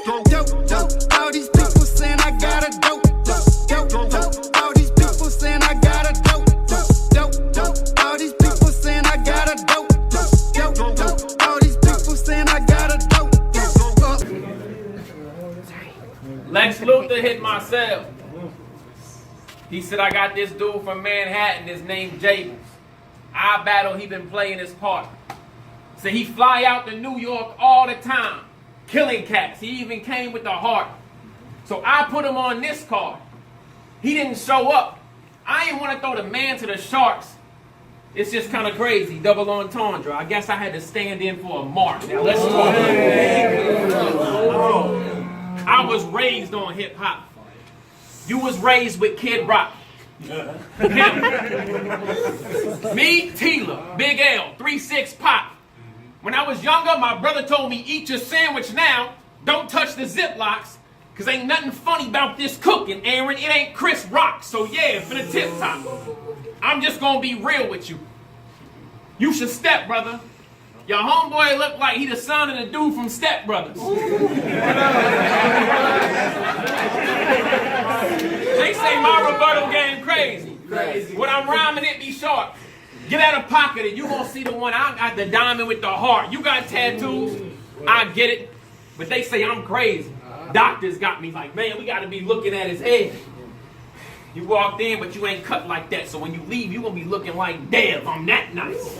All these people saying I got a dope. All these people saying I got a dope. All these people saying I got a dope. All these people saying I got a dope. Lex Luthor hit my cell. He said I got this dude from Manhattan, his name Jables. I battle, he been playing his part. So he fly out to New York all the time, killing cats. He even came with the heart. So I put him on this card. He didn't show up. I didn't want to throw the man to the sharks. It's just kind of crazy, double entendre. I guess I had to stand in for a mark. Now let's talk. I was raised on hip hop. You was raised with Kid Rock. Me, Tila, Big L, 3-6 Pop. When I was younger, my brother told me, eat your sandwich now, don't touch the Ziplocs, because ain't nothing funny about this cooking, Aaron. It ain't Chris Rock, so yeah, for the tip top. I'm just going to be real with you. You should step, brother. Your homeboy look like he the son of the dude from Step Brothers. They say my rebuttal game crazy. When I'm rhyming, it be short. Get out of pocket and you gonna see the one. I got the diamond with the heart. You got tattoos. I get it. But they say I'm crazy. Doctors got me like, man, we gotta be looking at his head. You walked in, but you ain't cut like that. So when you leave, you gonna be looking like Dev. I'm that nice.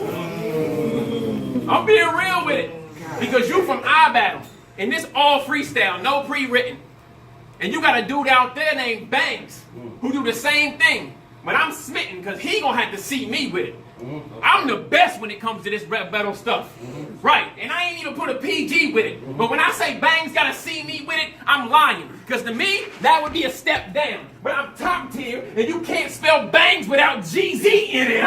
I'm being real with it. Because you from iBattle. And this all freestyle, no pre-written. And you got a dude out there named Banks who do the same thing. But I'm smitten because he gonna have to see me with it. I'm the best when it comes to this rap battle stuff. Right, and I ain't even put a PG with it. But when I say Bangs gotta see me with it, I'm lying. Because to me, that would be a step down. But I'm top tier, and you can't spell Bangs without GZ in it. I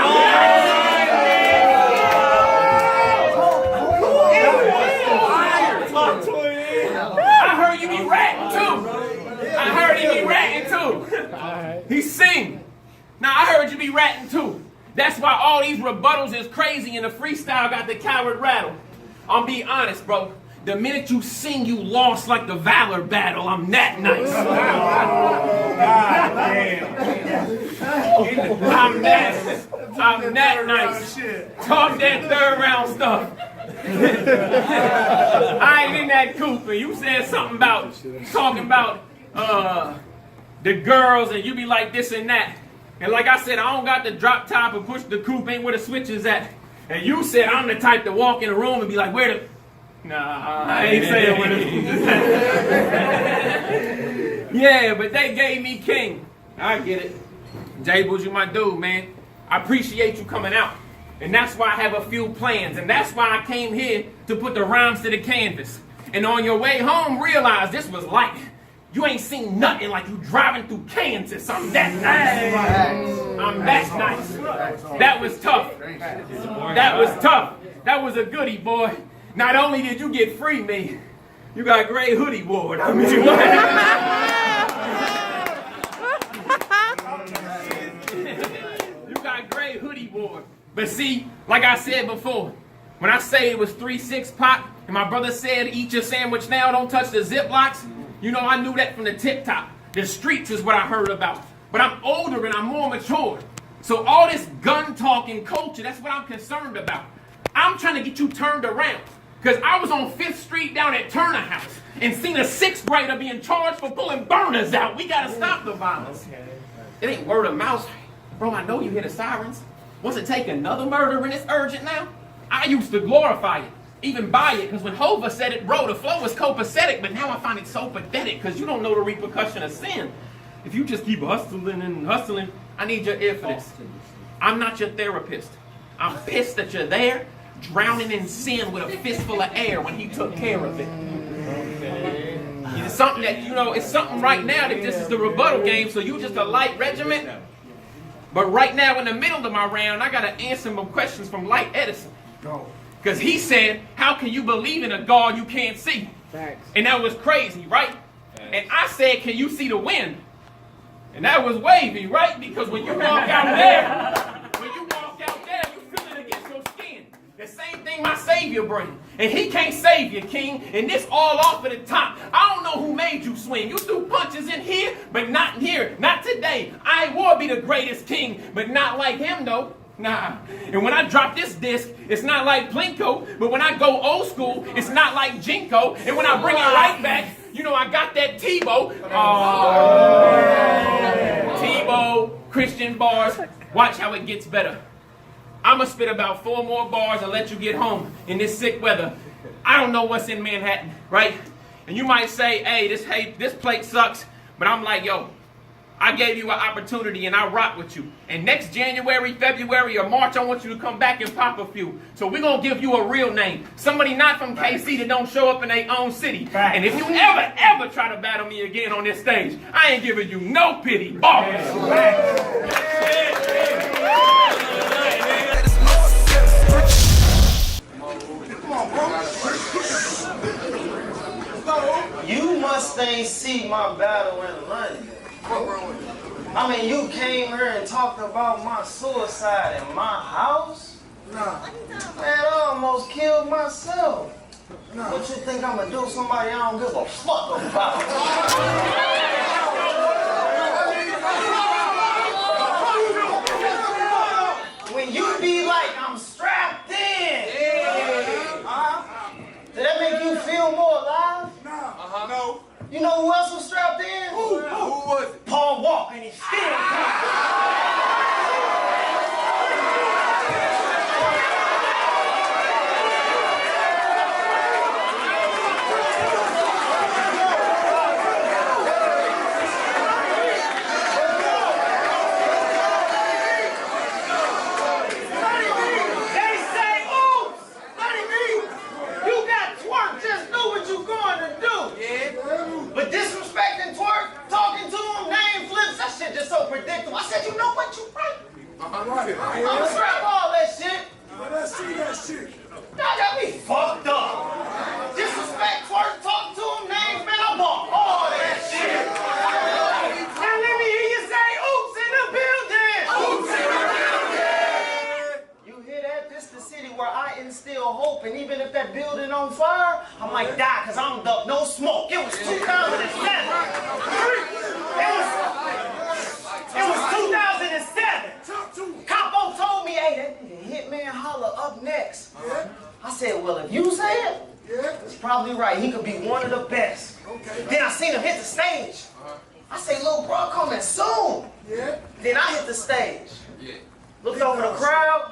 heard you be ratting too. I heard he be ratting too. He sing. Now I heard you be ratting too. That's why all these rebuttals is crazy and the freestyle got the coward rattle. I'm be honest, bro. The minute you sing, you lost like the Valor battle. I'm that nice. I'm that nice. Talk that third round stuff. I ain't in that Cooper. You said something about talking about the girls and you be like this and that. And like I said, I don't got the drop top and push the coupe, ain't where the switch is at. And you said I'm the type to walk in a room and be like, where the... Nah, I ain't saying where the switch is at. Yeah, but they gave me king. I get it. Jables, you my dude, man. I appreciate you coming out. And that's why I have a few plans. And that's why I came here to put the rhymes to the canvas. And on your way home, realize this was light. You ain't seen nothing like you driving through Kansas. I'm that nice. I'm that nice. That was tough. That was tough. That was a goodie, boy. Not only did you get free me, you got gray hoodie board. I mean, what? You got gray hoodie board. But see, like I said before, when I say it was 3-6 Pop, and my brother said, eat your sandwich now, don't touch the Ziplocs, you know, I knew that from the tip top. The streets is what I heard about. But I'm older and I'm more mature. So all this gun talking culture, that's what I'm concerned about. I'm trying to get you turned around. Because I was on 5th Street down at Turner House and seen a 6th grader being charged for pulling burners out. We got to stop the violence. It ain't word of mouth. Bro, I know you hear the sirens. Wants to take another murder and it's urgent now? I used to glorify it. Even buy it, because when Hova said it, bro, the flow was copacetic, but now I find it so pathetic, because you don't know the repercussion of sin. If you just keep hustling and hustling, I need your ear for this. I'm not your therapist. I'm pissed that you're there, drowning in sin with a fistful of air when he took care of it. It's something that, you know, it's something right now that this is the rebuttal game, so you just a light regiment. But right now, in the middle of my round, I got to answer some questions from Light Edison. Go. Because he said, how can you believe in a God you can't see? Facts. And that was crazy, right? Facts. And I said, can you see the wind? And that was wavy, right? Because when you walk out there, you feel it against your skin. The same thing my Savior brings. And he can't save you, King. And this all off at the top. I don't know who made you swing. You threw punches in here, but not in here. Not today. I ain't war be the greatest king, but not like him though. Nah. And when I drop this disc, it's not like Plinko, but when I go old school, it's not like Jinko. And when I bring it right back, you know I got that Tebow. Tebow, Christian bars. Watch how it gets better. I'ma spit about 4 more bars and let you get home in this sick weather. I don't know what's in Manhattan, right? And you might say, hey, this plate sucks. But I'm like, yo, I gave you an opportunity and I rock with you. And next January, February, or March, I want you to come back and pop a few. So we're going to give you a real name. Somebody not from KC that don't show up in their own city. And if you ever try to battle me again on this stage, I ain't giving you no pity. Bars. You must ain't see my battle in London. I mean, you came here and talked about my suicide in my house? Nah. Man, I almost killed myself. Nah. What you think I'm gonna do? Somebody I don't give a fuck about. When you be like, I'm strapped in. Did that make you feel more alive? No. You know who else was strapped in? Who was it? Paul Walker, and he's still gone. But disrespecting Twerk, talking to him, name flips, that shit just so predictable. I said, you know what, you right. I'ma scrap all that shit. Let's see that shit. Y'all got me fucked up. Disrespect Twerk, talk to him, names, man, I want all that shit. Now let me hear you say, oops in the building. Oops in the building. You hear that? This the city where I instill hope, and even if that building on fire, I might die because I'm the no smoke. It was 2007. It was 2007. Capo told me, hey, that nigga Hitman Holla up next. I said, well, if you say it, it's probably right. He could be one of the best. Then I seen him hit the stage. I say, little bro, coming soon. Then I hit the stage. Looked over the crowd.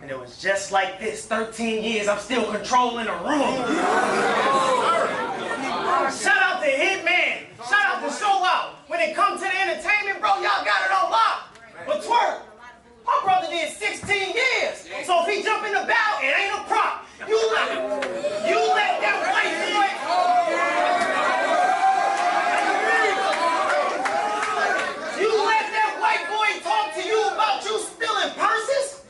And it was just like this. 13 years, I'm still controlling the room. Shout out to Hitman. Shout out to Show Out. When it comes to the entertainment, bro, y'all got it on lock. But Twerk, my brother did 16 years. So if he jump in the battle, it ain't a prop. You let that white boy. You let that white boy talk to you about you stealing purses?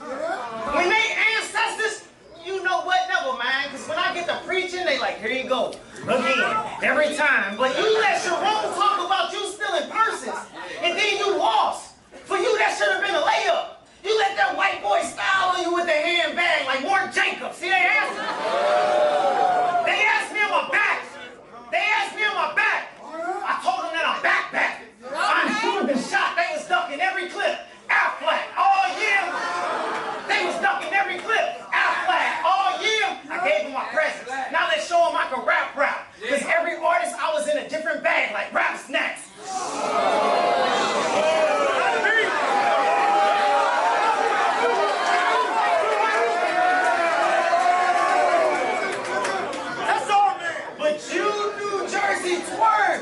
When they ancestors, you know what? Never mind. Because when I get to preaching, they like, here you go. Again, every time. But you let Sharon talk about you stealing purses, and then you lost. For you, that should have been a layup. You let that white boy style on you with the handbag like Mark Jacobs. See, they asked me. They asked me on my back. They asked me on my back. I told them that I'm back. I'm shooting the shot. They was ducking every clip. Aflac, all year. They was ducking every clip. Aflac, all year. I gave them my presents. Now let's show them I can rap. Because every artist, I was in a different bag, like Rap Snacks. That's all, man. But you, New Jersey Twerk.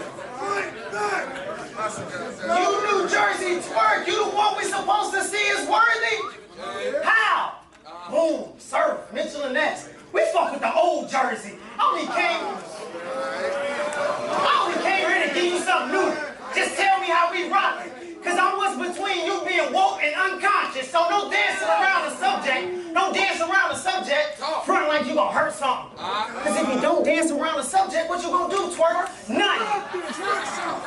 You, New Jersey Twerk. You the one we supposed to see is worthy? How? Boom, Surf, Mitchell and Ness. We fuck with the old Jersey. I only came here to give you something new. Just tell me how we rock it. Cause I'm what's between you being woke and unconscious. So no dancing around the subject. Don't dance around the subject. Front like you gonna hurt something. Cause if you don't dance around the subject, what you gonna do, Twerk? Nothing.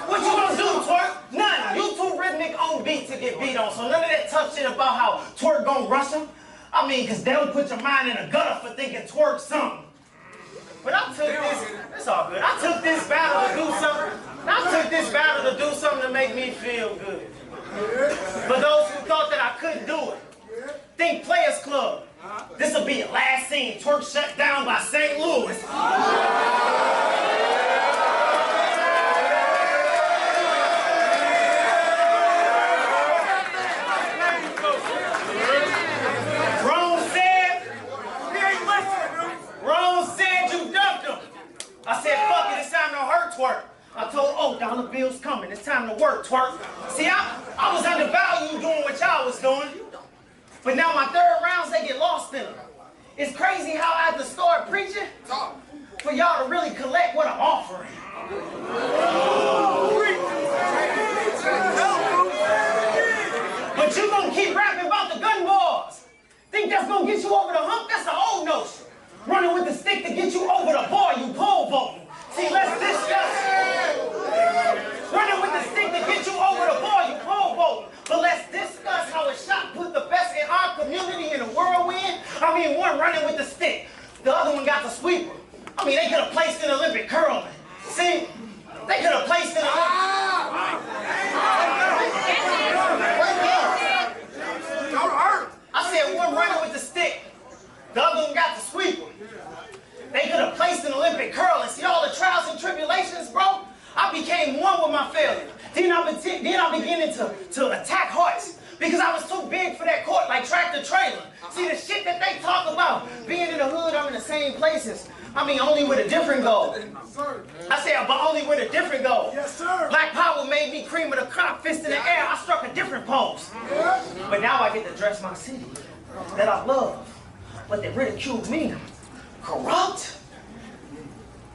What you gonna do, Twerk? Nothing. You too rhythmic on beat to get beat on. So none of that tough shit about how Twerk gonna rush him. I mean, cause they'll put your mind in a gutter for thinking Twerk something. But I took this It's all good. I took this battle to do something. I took this battle to do something to make me feel good. For those who thought that I couldn't do it, think Players Club. This'll be your last scene. Twerk shut down by St. Louis. I said, fuck it, it's time to hurt twerk. I told Oak, dollar bills coming, it's time to work, twerk. See, I was undervalued doing what y'all was doing. But now my third rounds, they get lost in them. It's crazy how I had to start preaching for y'all to really collect what I'm offering. But you gonna keep rapping about the gun wars. Think that's gonna get you over the hump? That's the old notion. Running with the stick to get you over the bar, you pole voting. See, let's discuss. Running with the stick to get you over the bar, you pole voting. But let's discuss how a shot put the best in our community in the whirlwind. I mean, one running with the stick, the other one got the sweeper. I mean, they could have placed in Olympic curling. See, they could have placed in I said one running with the stick, the other one got the sweeper. They could have placed an Olympic curling. See all the trials and tribulations, bro? I became one with my failure. Then I began to attack hearts because I was too big for that court, like tractor trailer. See the shit that they talk about, being in the hood, I'm in the same places. I mean, only with a different goal. I said, but only with a different goal. Yes, sir. Black Power made me cream of the crop, fist in the air. I struck a different pose. But now I get to dress my city that I love. But they ridiculed me. Corrupt?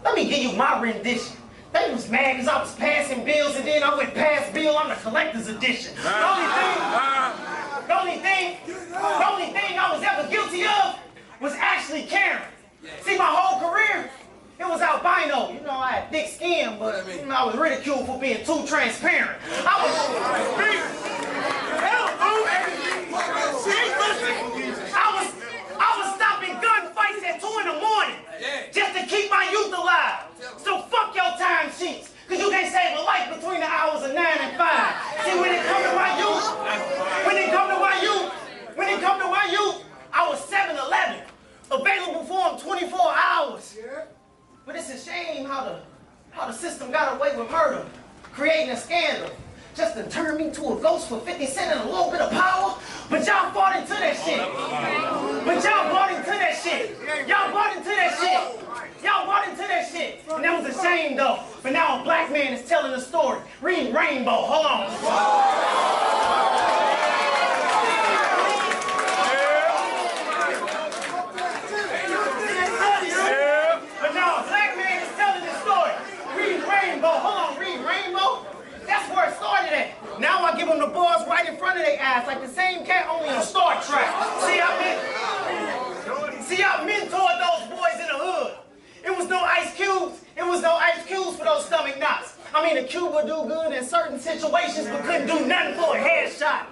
Let me give you my rendition. They was mad because I was passing bills and then I went past bill. I'm the collector's edition. The only thing I was ever guilty of was actually caring. See, my whole career, it was albino. You know, I had thick skin, but I was ridiculed for being too transparent. I was stopping gunfights at 2 in the morning just to keep my youth alive. So fuck your time sheets, because you can't save a life between the hours of 9 and 5. See, when it comes to my youth, I was 7-Eleven, available for them 24 hours. But it's a shame how the system got away with murder, creating a scandal, just to turn me to a ghost for 50 cents and a little bit of power. But y'all bought into that shit. And that was a shame though. But now a black man is telling a story. Read Rainbow. Hold on. But now a black man is telling the story. Read Rainbow. Hold on. Read Rainbow. That's where it started at. Now I give them the bars right in front of their ass, like the same cat, only on Star Trek. See, I mentored those boys in the hood. It was no ice cubes. It was no ice cubes for those stomach knots. I mean, a cube would do good in certain situations, but couldn't do nothing for a headshot.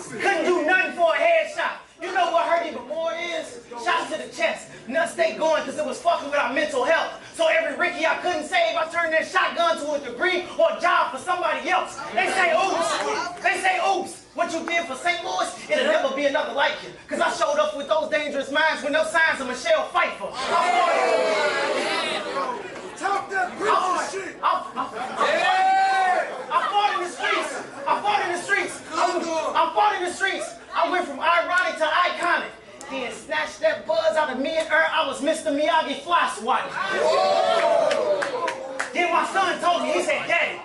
Couldn't do nothing for a headshot. You know what hurt even more is? Shots to the chest. Nuts stayed going because it was fucking with our mental health. So every Ricky I couldn't save, I turned that shotgun to a degree or a job for somebody else. They say, oops. What you did for St. Louis, it'll never be another like you. Because I showed up with those dangerous minds with no signs of Michelle Pfeiffer. Talk that preacher shit. I fought in the streets. I went from ironic to iconic. Then snatched that buzz out of mid-air. I was Mr. Miyagi fly swatting. Then my son told me, he said, Daddy,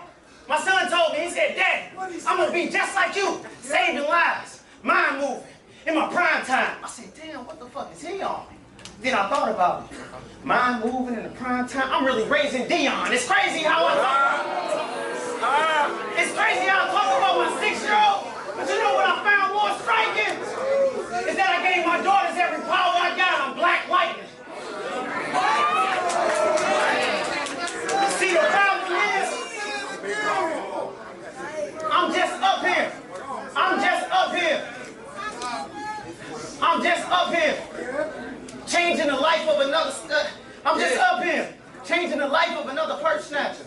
I'm going to be just like you, saving lives, mind moving, in my prime time. I said, damn, what the fuck is he on? Then I thought about it. Mind moving in the prime time. I'm really raising Dion. It's crazy how I talk about my 6-year-old. But you know what I found more striking? Is that I gave my daughters every power I got on Black Lightning. See, the problem is, I'm just up here. Changing the life of another stud. I'm just up here. here, changing the life of another purse snatcher.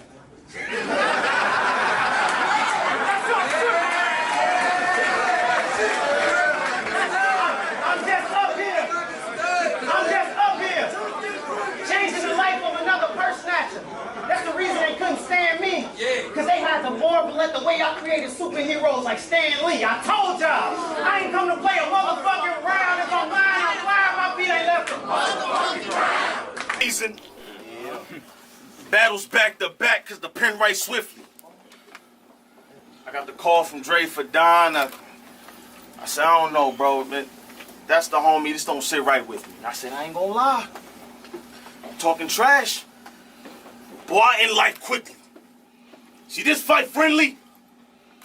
I'm just up here, changing the life of another purse snatcher. That's the reason they couldn't stand me. Because they had to marvel at the way I created superheroes like Stan Lee. I told y'all, I ain't come to play a motherfucking round. If I'm lying, I'm flying. My feet ain't left the motherfucking ground. Reason. Battles back to back because the pen writes swiftly. I got the call from Dre for Don. I said, I don't know, bro. Man, that's the homie. This don't sit right with me. I said, I ain't gonna lie. I'm talking trash. Boy, I end life quickly. See, this fight friendly,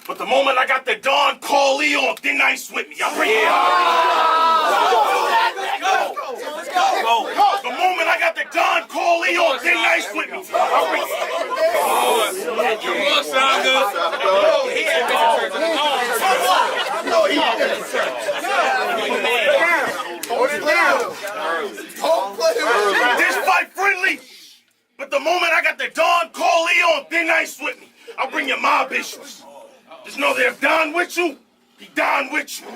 but the moment I got the Don call Leon, thin ice with me. I bring it Let's go. The moment I got the Don call Leon, thin ice with me. I bring it. You sound good. This fight friendly. But the moment I got the Don call Leon, thin ice with me, I'll bring your mob issues. Just know that if Don with you, he Don with you. Just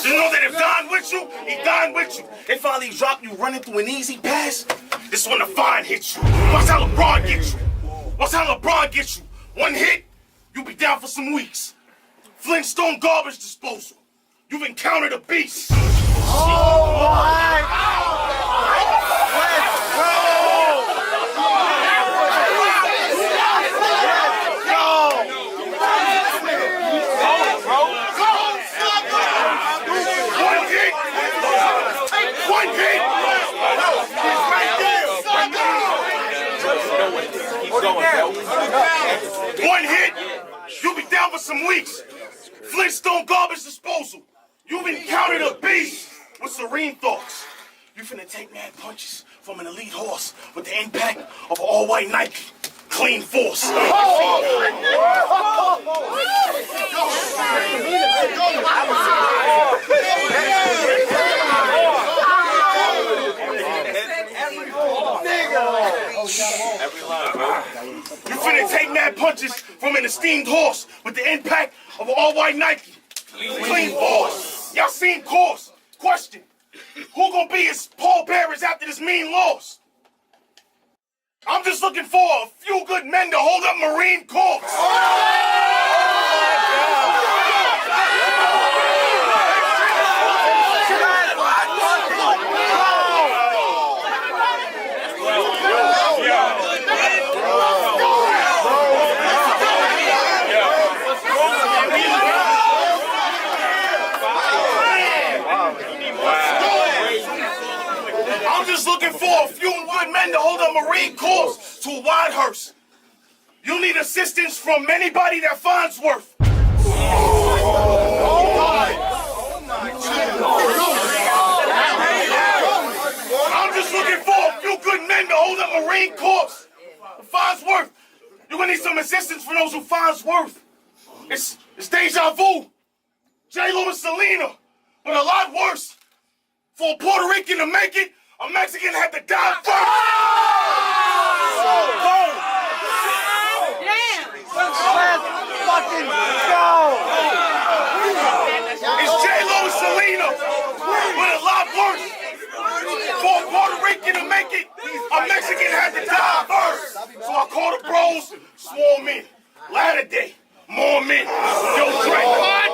know that if Don with you, he Don with you. They finally drop you running through an easy pass. This is when the fine hits you. Watch how LeBron gets you. Watch how LeBron gets you. One hit, you'll be down for some weeks. Flintstone garbage disposal. You've encountered a beast. One hit, you'll be down for some weeks. Flintstone garbage disposal. You've encountered a beast with serene thoughts. You finna take mad punches from an elite horse with the impact of an all-white Nike. Clean force. You finna take mad punches from an esteemed horse with the impact of an all-white Nike. Clean force. Y'all seen course. Question. Who gonna be his pallbearers after this mean loss? I'm just looking for a few good men to hold up Marine Corps. I'm just looking for a few good men to hold a Marine Corps to a wide hearse. You'll need assistance from anybody that finds worth. I'm just looking for a few good men to hold a Marine Corps to Farnsworth. You're gonna need some assistance for those who Farnsworth. It's deja vu. J-Lo and Selena, but a lot worse. For a Puerto Rican to make it, a Mexican had to die first. Let's fucking go! It's J-Lo and Selena, but a lot worse. For a Puerto Rican to make it, a Mexican had to die first. So I called the bros, swarm in. Latter day, more men. Yo, Dre, what?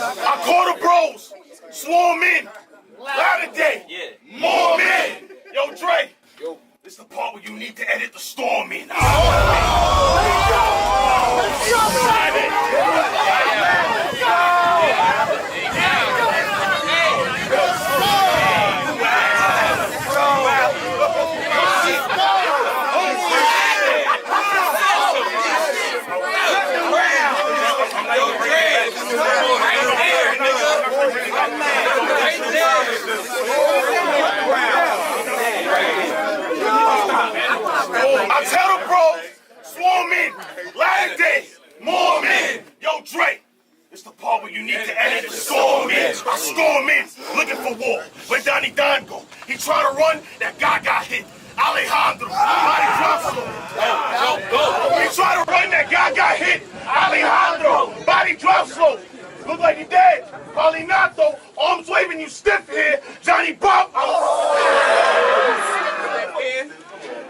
I call the bros, swarm in, latter day, more men. Yo, Dre, this is the part where you need to edit the storm in. I storm in, looking for war. Where Donnie Don go? He try to run, that guy got hit. Alejandro, body drop slow. He try to run, that guy got hit. Alejandro, body drop slow. Look like he dead. Paulinato, arms waving, you stiff here. Johnny Pop.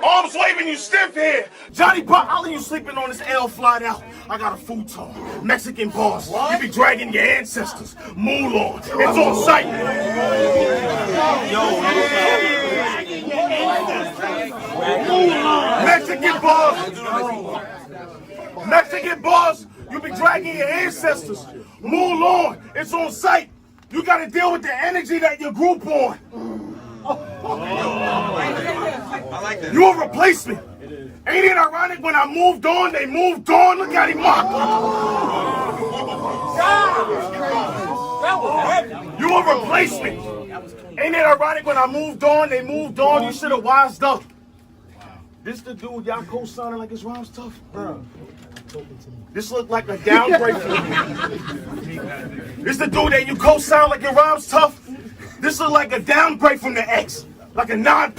Arms waving, you stiff here. Johnny Pop, I'll leave you sleeping on this L flight out. I got a futon, Mexican boss. You be dragging your ancestors. Moulon, it's on sight. Mexican boss. Mexican boss, you be dragging your ancestors. Moulon, it's on sight. You gotta deal with the energy that your group on. You a replacement. Ain't it ironic when I moved on, they moved on? Look at him mock. You a replacement. Ain't it ironic when I moved on, they moved on? You should have wised up. This the dude y'all co-signing like his rhymes tough? This look like a downgrade for me. This the dude that you co-sign like your rhymes tough? This look like a downgrade from the X. Like a 9+.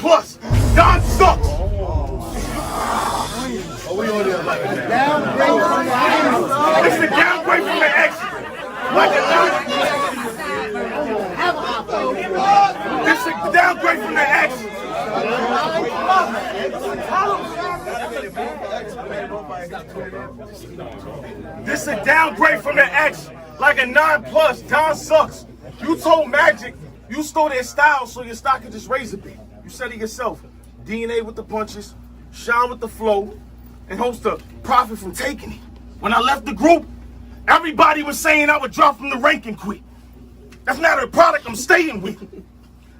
Don sucks. It's the downgrade from the X. Like a 9. This is a downgrade from the X. This is a downgrade from the X. Like a 9+. Don sucks. You told Magic you stole their style so your stock could just raise a bit. You said it yourself. DNA with the punches, shine with the flow, and hopes to profit from taking it. When I left the group, everybody was saying I would drop from the rank and quit. That's not a product I'm staying with.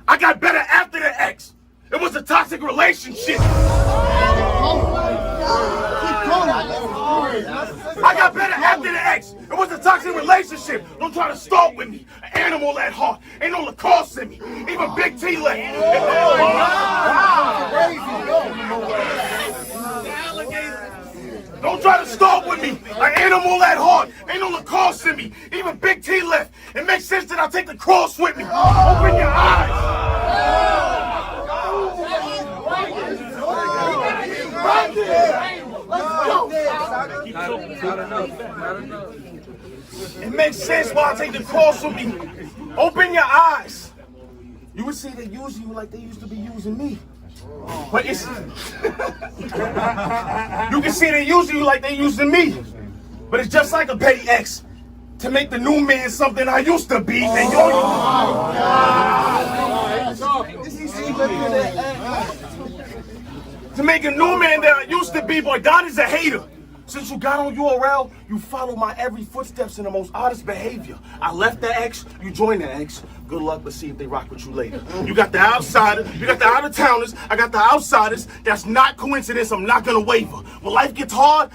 I got better after the X. It was a toxic relationship. I got better after the X. It was a toxic relationship. Don't try to start with me. An animal at heart. Ain't no Lacoste in me. Even Big T left. Don't try to start with me. An animal at heart. Ain't no Lacoste in me. Even Big T left. It makes sense that I take the cross with me. Open your eyes. It makes sense why I take the cross with me. Open your eyes. You would see they use you like they used to be using me. But it's you can see they use you like they using me. But it's just like a petty X. To make the new man something I used to be, and to make a new man that I used to be, boy, Don is a hater. Since you got on URL, you follow my every footsteps in the most honest behavior. I left the X, you joined the X. Good luck, but see if they rock with you later. You got the outsiders, you got the out-of-towners, I got the outsiders. That's not coincidence, I'm not gonna waver. When life gets hard,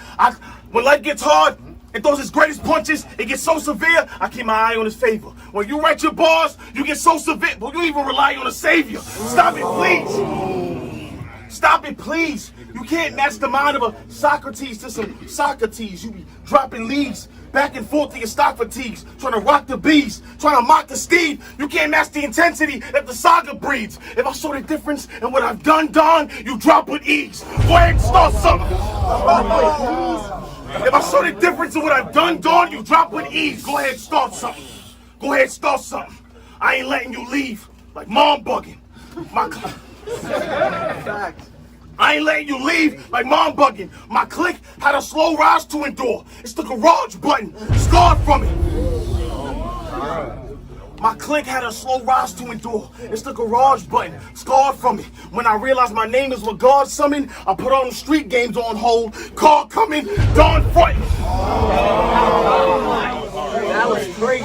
and throws his greatest punches, it gets so severe, I keep my eye on his favor. When you write your bars, you get so severe, but you even rely on a savior. Stop it, please. Stop it, please. You can't match the mind of a Socrates to some Socrates. You be dropping leads back and forth to your stock fatigues, trying to rock the bees, trying to mock the steed. You can't match the intensity that the saga breeds. If I show the difference in what I've done, Don, you drop with ease. Go ahead and start something. If I show the difference in what I've done, Don, you drop with ease. Go ahead and start something. Go ahead and start something. I ain't letting you leave like mom bugging. I ain't letting you leave like mom bugging. My clique had a slow rise to endure. It's the garage button, scarred from it. My clique had a slow rise to endure. It's the garage button, scarred from it. When I realized my name is what God summoned, I put all the street games on hold. Car coming, Don frontin'. That was crazy.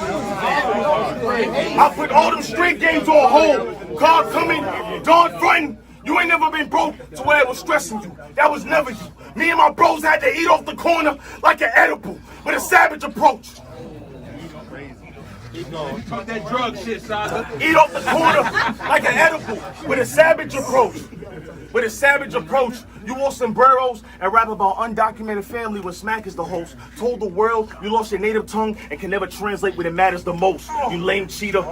I put all them street games on hold. Car coming, Don frontin'. You ain't never been broke to where it was stressing you. That was never you. Me and my bros had to eat off the corner like an edible with a savage approach. Talk that drug shit, Saga. Eat off the corner like an edible with a savage approach. With a savage approach, you wore sombreros and rap about undocumented family when Smack is the host. Told the world you lost your native tongue and can never translate when it matters the most. You lame cheater.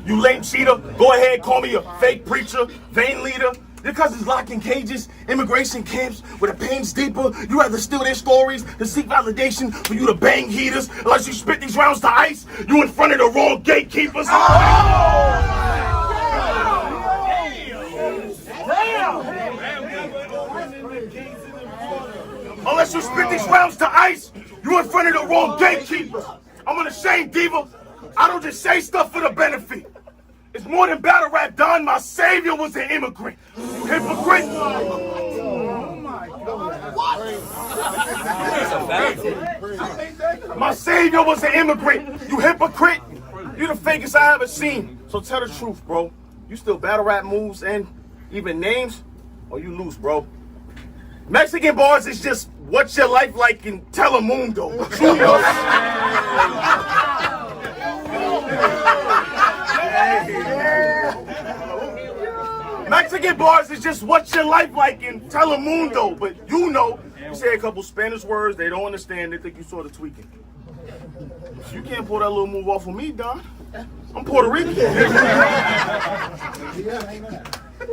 You lame cheater. Go ahead, call me a fake preacher, vain leader. Your cousins locked in cages, immigration camps, where the pain's deeper. You rather steal their stories than seek validation for you to bang heaters. Unless you spit these rounds to ice, you in front of the wrong gatekeepers. Unless you spit these rounds to ice, you in front of the wrong gatekeepers. I'm unashamed, diva. I don't just say stuff for the benefit. It's more than battle rap, Don. My savior was an immigrant. You hypocrite. My savior was an immigrant. You hypocrite. You the fakest I ever seen. So tell the truth, bro. You still battle rap moves and even names, or you lose, bro? Mexican bars is just what's your life like in Telemundo. Mexican bars is just what's your life like in Telemundo, but you know, you say a couple Spanish words, they don't understand, they think you sort of tweaking. You can't pull that little move off of me, Don. I'm Puerto Rican.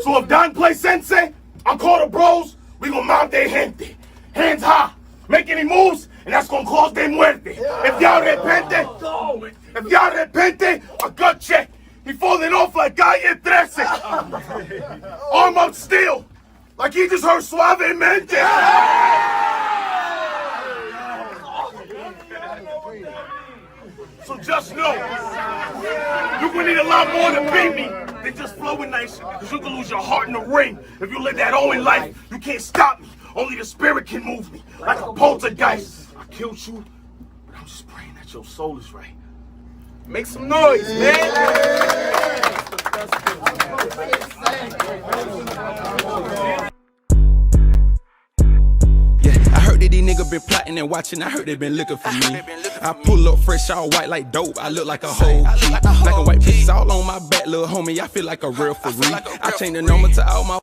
So if Don plays sensei, I'll call the bros, we gonna mount their gente. Hands high, make any moves, and that's gonna cause their muerte. If y'all repente, a gut check. He falling off like Calle 13. Arm up still, like he just heard Suavemente. So just know, you're gonna need a lot more to beat me than just flowing nice, because you can lose your heart in the ring. If you live that Owen life, you can't stop me. Only the spirit can move me, like a poltergeist. I killed you, but I'm just praying that your soul is right. Make some noise, man. I heard that these niggas been plotting and watching. I heard they been looking for me. I pull up fresh, all white like dope. I look like a whole key. Black and white pieces all on my back, little homie. I feel like a real for real. I changed the number to all my